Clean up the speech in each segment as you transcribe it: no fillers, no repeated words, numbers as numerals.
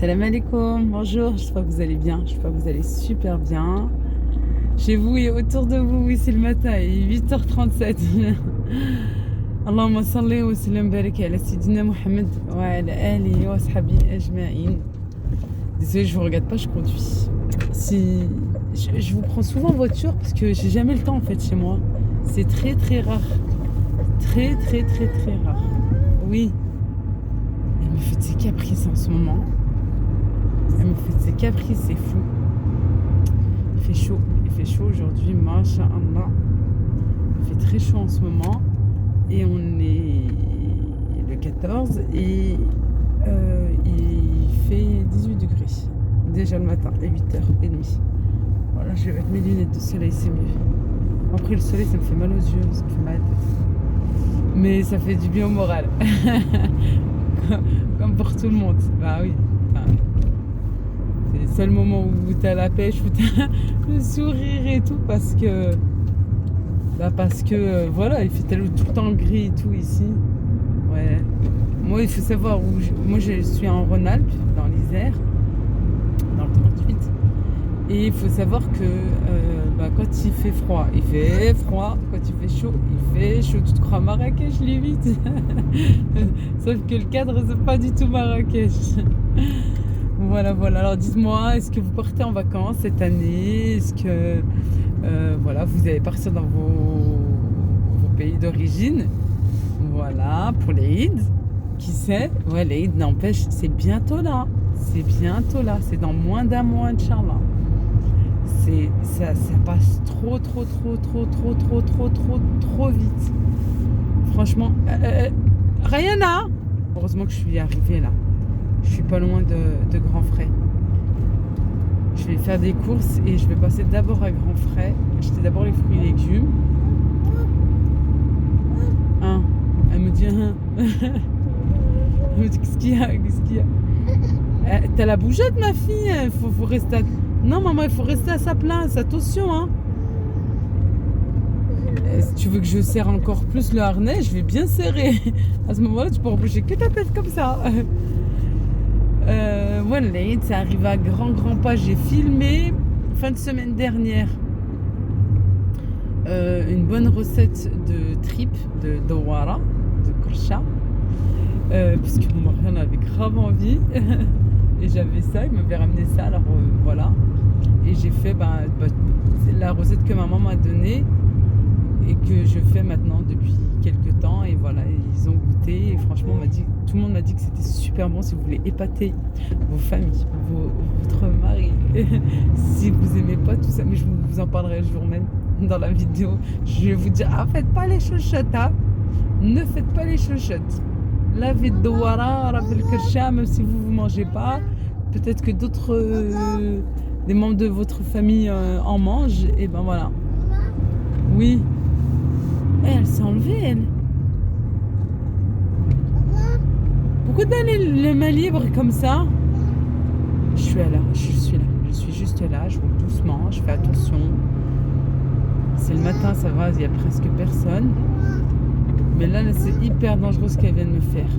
Salam alaikum, bonjour, j'espère que vous allez bien, j'espère que vous allez super bien. Chez vous et autour de vous, oui, c'est le matin, il est 8h37. Allahumma salli wa sallam barik ala Sayyidina Mohamed wa ala alihi wa ashabi ajma'in. Désolée, je vous regarde pas, je conduis. Si je vous prends souvent en voiture parce que j'ai jamais le temps en fait chez moi. C'est très très rare. Très très très très rare. Oui, elle me fait de ses caprices en ce moment. Elle me fait de ses caprices, c'est fou. Il fait chaud aujourd'hui, masha'Allah. Il fait très chaud en ce moment. Et on est le 14 et il fait 18 degrés. Déjà le matin, à 8h30. Voilà, je vais mettre mes lunettes de soleil, c'est mieux. Après le soleil, ça me fait mal aux yeux, ça me fait mal à la tête. Mais ça fait du bien au moral. Comme pour tout le monde. Bah oui. Enfin, c'est le seul moment où t'as la pêche, où t'as le sourire et tout, parce que voilà, il fait tout le temps gris et tout ici. Ouais. Moi, il faut savoir moi je suis en Rhône-Alpes, dans l'Isère, dans le 38. Et il faut savoir que quand il fait froid, il fait froid. Quand il fait chaud, il fait chaud. Tu te crois Marrakech limite. Sauf que le cadre, c'est pas du tout Marrakech. Voilà, voilà. Alors dites-moi, est-ce que vous partez en vacances cette année? Est-ce que voilà, vous allez partir dans vos pays d'origine? Voilà, pour les Eid. Qui sait? Ouais, les Eid, n'empêche, c'est bientôt là. C'est bientôt là. C'est dans moins d'un mois, Inch'Allah. Ça passe trop vite. Franchement, Rayana! Heureusement que je suis arrivée là. Je suis pas loin de Grand Frais. Je vais faire des courses et je vais passer d'abord à Grand Frais, acheter d'abord les fruits et légumes. Hein? Elle me dit hein. Elle me dit qu'est-ce qu'il y a? T'as la bougeotte ma fille, faut rester à... Non maman, il faut rester à sa place, attention hein. Si tu veux que je serre encore plus le harnais, je vais bien serrer. À ce moment-là, tu pourras bouger que ta tête comme ça. Voilà, ça arrive à grand pas. J'ai filmé fin de semaine dernière une bonne recette de tripes de Dawara, de Korsha, puisque mon mari en avait grave envie. Et j'avais ça, il m'avait ramené ça, alors voilà. Et j'ai fait c'est la recette que ma maman m'a donnée et que je fais maintenant depuis quelques temps. Et voilà, ils ont goûté et franchement, tout le monde m'a dit que c'était super bon. Si vous voulez épater vos familles, votre mari, si vous aimez pas tout ça, mais je vous en parlerai le jour même dans la vidéo. Je vais vous dire, faites pas les chochottes, hein. Ne faites pas les chochottes. Lavez le douara, lavez le kersha, même si vous ne mangez pas. Peut-être que d'autres, des membres de votre famille en mangent. Et ben voilà. Oui. Elle s'est enlevée, elle. Pourquoi donner les mains libres comme ça? Je suis là. Je suis juste là. Je roule doucement. Je fais attention. C'est le matin, ça va. Il n'y a presque personne. Mais là, c'est hyper dangereux ce qu'elle vient de me faire.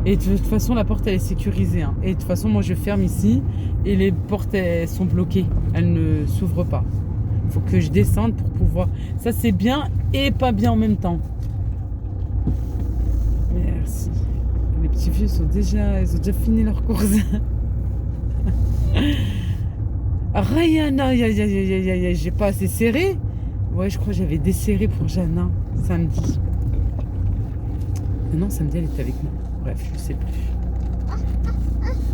Et de toute façon, la porte, elle est sécurisée. Hein. Et de toute façon, moi, je ferme ici. Et les portes, elles sont bloquées. Elles ne s'ouvrent pas. Il faut que je descende pour pouvoir... Ça, c'est bien et pas bien en même temps. Merci. Les petits vieux ils ont déjà fini leur course. Rayana, j'ai pas assez serré. Ouais, je crois que j'avais desserré pour Jana samedi. Non, samedi, elle était avec moi. Bref, je sais plus.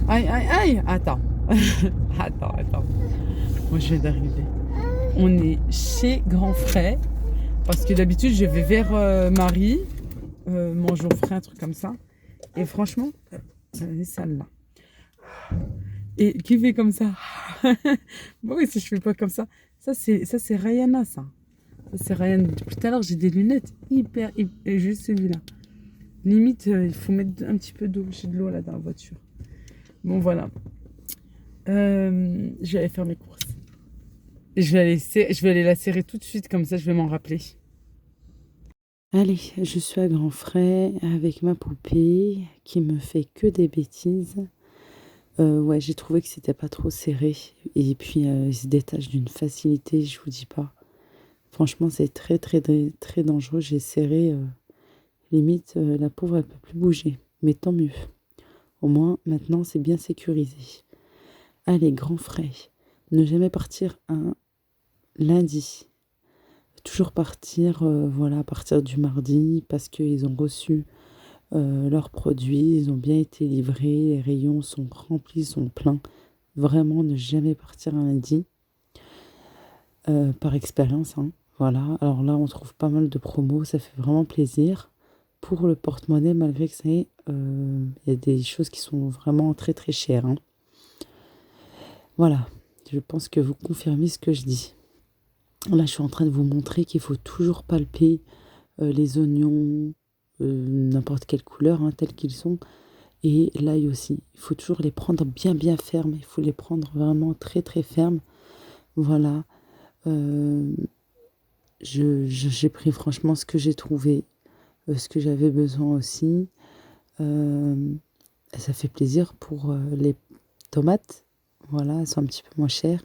Aïe. Attends. Attends. Moi, je viens d'arriver. On est chez Grand Frais. Parce que d'habitude, je vais vers Marie. Manger au frais, un truc comme ça. Et franchement, c'est celle-là. Et qui fait comme ça? Bon, oui, si je fais pas comme ça. Ça, c'est Rayana, ça. Ça, c'est Rayana. Depuis tout à l'heure, j'ai des lunettes hyper... Et juste celui-là. Limite, il faut mettre un petit peu d'eau. J'ai de l'eau là dans la voiture. Bon, voilà. Je vais aller faire mes courses. Et je vais aller la serrer tout de suite, comme ça je vais m'en rappeler. Allez, je suis à Grand Frais avec ma poupée qui me fait que des bêtises. Ouais, j'ai trouvé que c'était pas trop serré et puis, il se détache d'une facilité, je vous dis pas. Franchement, c'est très, très, très dangereux. J'ai serré, limite, la pauvre, elle peut plus bouger. Mais tant mieux. Au moins, maintenant, c'est bien sécurisé. Allez, grand frais. Ne jamais partir un lundi. Toujours partir, voilà, à partir du mardi parce qu'ils ont reçu leurs produits, ils ont bien été livrés, les rayons sont remplis, sont pleins. Vraiment, ne jamais partir un lundi, par expérience, hein. Voilà, alors là, on trouve pas mal de promos, ça fait vraiment plaisir. Pour le porte-monnaie, malgré que c'est, il y a des choses qui sont vraiment très très chères, hein. Voilà, je pense que vous confirmez ce que je dis. Là, je suis en train de vous montrer qu'il faut toujours palper les oignons, n'importe quelle couleur, hein, tels qu'ils sont. Et l'ail aussi. Il faut toujours les prendre bien bien fermes. Il faut les prendre vraiment très très fermes. Voilà. Euh, j'ai pris franchement ce que j'ai trouvé, ce que j'avais besoin aussi. Euh, Ça fait plaisir pour les tomates. Voilà, elles sont un petit peu moins chères.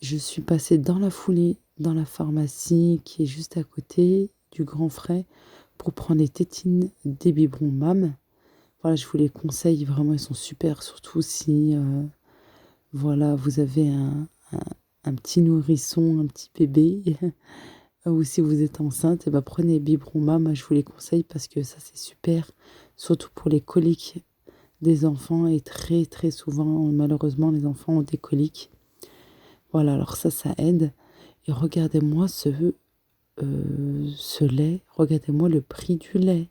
Je suis passée dans la foulée dans la pharmacie qui est juste à côté du Grand Frais pour prendre les tétines des biberons MAM. Voilà, je vous les conseille, vraiment, ils sont super, surtout si voilà, vous avez un petit nourrisson, un petit bébé, ou si vous êtes enceinte, et ben prenez biberon MAM, je vous les conseille parce que ça c'est super, surtout pour les coliques des enfants, et très très souvent, malheureusement, les enfants ont des coliques. Voilà, alors ça aide. Et regardez-moi ce lait, regardez-moi le prix du lait.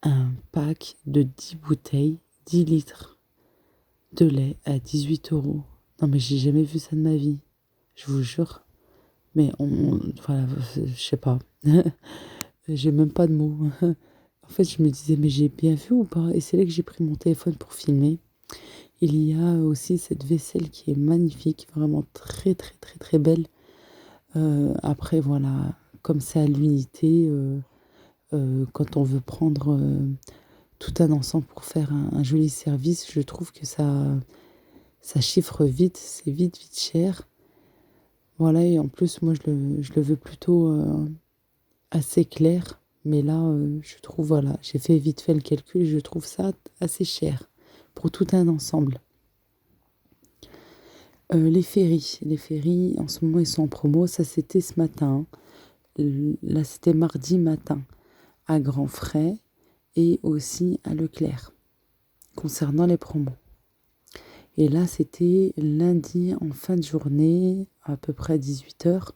Un pack de 10 bouteilles, 10 litres de lait à 18 euros. Non mais j'ai jamais vu ça de ma vie, je vous jure. Mais voilà, je sais pas. J'ai même pas de mots. En fait, je me disais, mais j'ai bien vu ou pas? Et c'est là que j'ai pris mon téléphone pour filmer. Il y a aussi cette vaisselle qui est magnifique, vraiment très très très très belle. Après, voilà, comme c'est à l'unité, quand on veut prendre tout un ensemble pour faire un joli service, je trouve que ça chiffre vite, c'est vite vite cher. Voilà, et en plus, moi, je le veux plutôt assez clair. Mais là, je trouve, voilà, j'ai fait vite fait le calcul et je trouve ça assez cher pour tout un ensemble. Les ferries, en ce moment, ils sont en promo. Ça, c'était ce matin, hein. Là, c'était mardi matin à grands frais et aussi à Leclerc, concernant les promos. Et là, c'était lundi en fin de journée, à peu près 18 heures.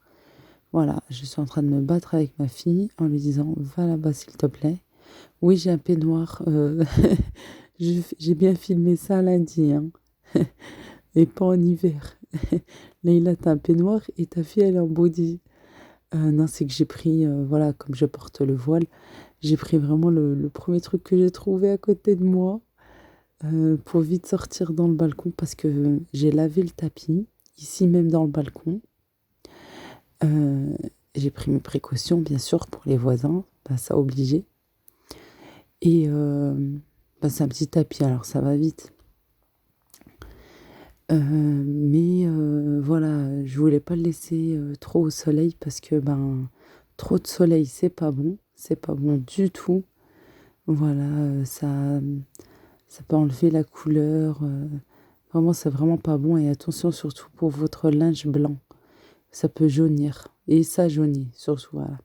Voilà, je suis en train de me battre avec ma fille en lui disant, va là-bas s'il te plaît. Oui, j'ai un peignoir. J'ai bien filmé ça lundi, hein. Et pas en hiver. Leïla, t'as un peignoir et ta fille, elle est en body. Non, c'est que j'ai pris, voilà, comme je porte le voile, j'ai pris vraiment le premier truc que j'ai trouvé à côté de moi pour vite sortir dans le balcon parce que j'ai lavé le tapis, ici même dans le balcon. Euh, j'ai pris mes précautions, bien sûr, pour les voisins, bah, ça obligé. Et bah, c'est un petit tapis, alors ça va vite. Mais voilà, je voulais pas le laisser trop au soleil parce que ben trop de soleil c'est pas bon du tout. Voilà, ça peut enlever la couleur. Vraiment, c'est vraiment pas bon. Et attention surtout pour votre linge blanc, ça peut jaunir et ça jaunit surtout. Voilà.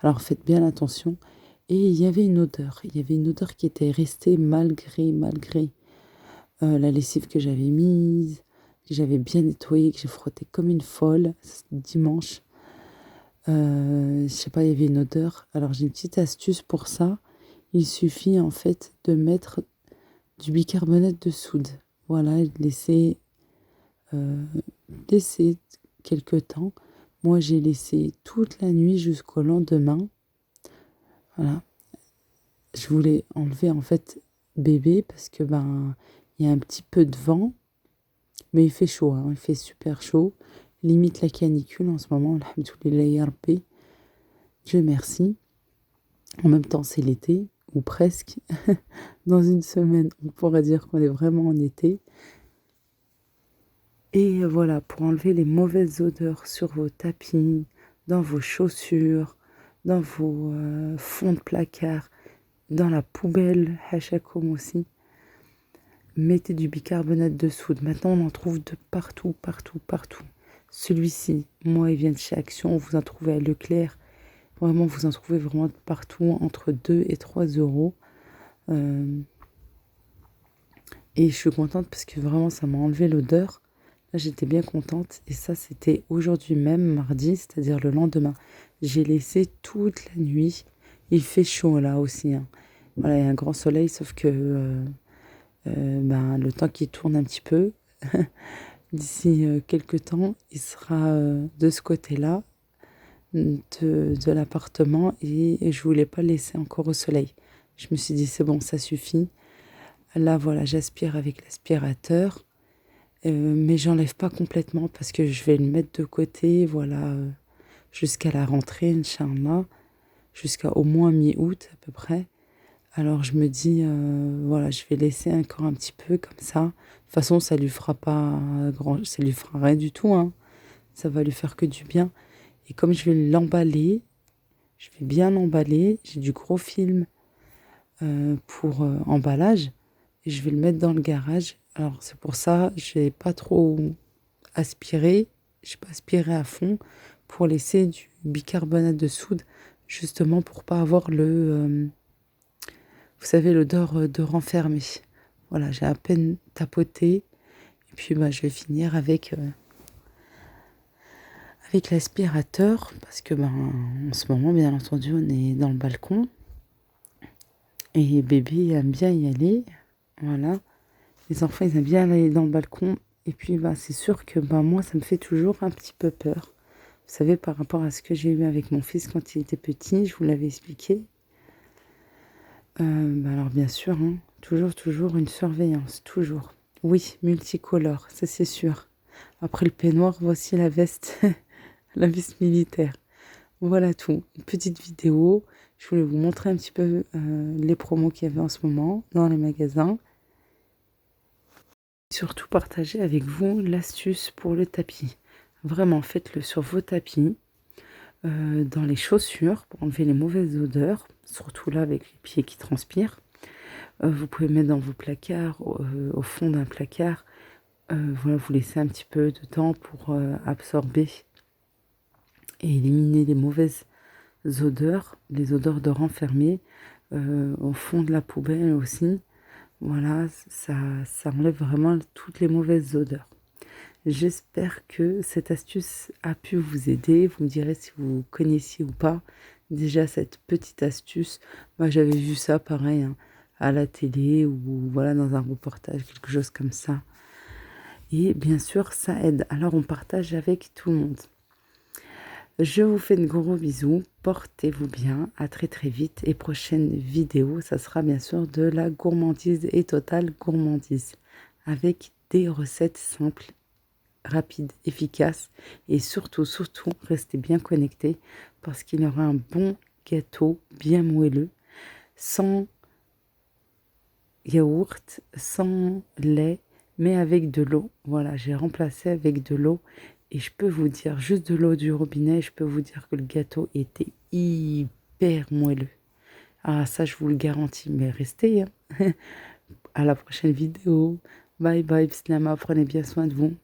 Alors faites bien attention. Et il y avait une odeur qui était restée malgré la lessive que j'avais mise, que j'avais bien nettoyée, que j'ai frotté comme une folle dimanche. Je sais pas, il y avait une odeur. Alors j'ai une petite astuce pour ça. Il suffit en fait de mettre du bicarbonate de soude. Voilà, et de euh, laisser quelques temps. Moi, j'ai laissé toute la nuit jusqu'au lendemain. Voilà. Je voulais enlever en fait bébé parce que ben il y a un petit peu de vent. Mais il fait chaud, hein, il fait super chaud. Limite la canicule en ce moment, alhamdoulilah ya Rabbi. Dieu merci. En même temps, c'est l'été. ou presque. Dans une semaine, on pourrait dire qu'on est vraiment en été. Et voilà, pour enlever les mauvaises odeurs sur vos tapis, dans vos chaussures, dans vos fonds de placard, dans la poubelle, hachakoum aussi. Mettez du bicarbonate de soude. Maintenant, on en trouve de partout, partout, partout. Celui-ci, moi, il vient de chez Action. Vous en trouvez à Leclerc. Vraiment, vous en trouvez vraiment de partout, entre 2 et 3 euros. Et je suis contente parce que vraiment, ça m'a enlevé l'odeur. Là, j'étais bien contente. Et ça, c'était aujourd'hui même, mardi, c'est-à-dire le lendemain. J'ai laissé toute la nuit. Il fait chaud là aussi, hein. Voilà, il y a un grand soleil, sauf que le temps qui tourne un petit peu, d'ici quelques temps, il sera de ce côté-là de l'appartement et je voulais pas le laisser encore au soleil. Je me suis dit, c'est bon, ça suffit. Là, voilà, j'aspire avec l'aspirateur, mais j'enlève pas complètement parce que je vais le mettre de côté, voilà, jusqu'à la rentrée, Inch'Allah, jusqu'à au moins mi-août à peu près. Alors je me dis, voilà, je vais laisser encore un petit peu comme ça. De toute façon, ça lui fera pas ça lui fera rien du tout, hein. Ça va lui faire que du bien. Et comme je vais l'emballer, je vais bien l'emballer. J'ai du gros film pour emballage. Et je vais le mettre dans le garage. Alors c'est pour ça, je n'ai pas trop aspiré. Je n'ai pas aspiré à fond pour laisser du bicarbonate de soude. Justement pour pas avoir vous savez, l'odeur de renfermé. Voilà, j'ai à peine tapoté. Et puis je vais finir avec l'aspirateur. Parce que en ce moment, bien entendu, on est dans le balcon. Et bébé aime bien y aller. Voilà. Les enfants, ils aiment bien aller dans le balcon. Et puis, c'est sûr que moi, ça me fait toujours un petit peu peur. Vous savez, par rapport à ce que j'ai eu avec mon fils quand il était petit, je vous l'avais expliqué. Alors, bien sûr, hein, toujours une surveillance. Toujours. Oui, multicolore, ça c'est sûr. Après le peignoir, voici la veste, la veste militaire. Voilà tout. Une petite vidéo. Je voulais vous montrer un petit peu les promos qu'il y avait en ce moment dans les magasins. Surtout partager avec vous l'astuce pour le tapis. Vraiment, faites-le sur vos tapis, dans les chaussures pour enlever les mauvaises odeurs, surtout là avec les pieds qui transpirent. Vous pouvez mettre dans vos placards, au fond d'un placard. Voilà, vous laissez un petit peu de temps pour absorber et éliminer les mauvaises odeurs, les odeurs de renfermé, au fond de la poubelle aussi. Voilà, ça enlève vraiment toutes les mauvaises odeurs. J'espère que cette astuce a pu vous aider. Vous me direz si vous connaissiez ou pas déjà cette petite astuce. Moi, j'avais vu ça pareil, hein, à la télé ou voilà dans un reportage, quelque chose comme ça. Et bien sûr, ça aide. Alors, on partage avec tout le monde. Je vous fais de gros bisous, portez-vous bien, à très très vite et prochaine vidéo, ça sera bien sûr de la gourmandise et totale gourmandise avec des recettes simples, rapides, efficaces et surtout restez bien connectés parce qu'il y aura un bon gâteau bien moelleux, sans yaourt, sans lait, mais avec de l'eau. Voilà, j'ai remplacé avec de l'eau. Et je peux vous dire, juste de l'eau du robinet, je peux vous dire que le gâteau était hyper moelleux. Ah, ça, je vous le garantis. Mais restez, hein. À la prochaine vidéo. Bye bye, Slama. Prenez bien soin de vous.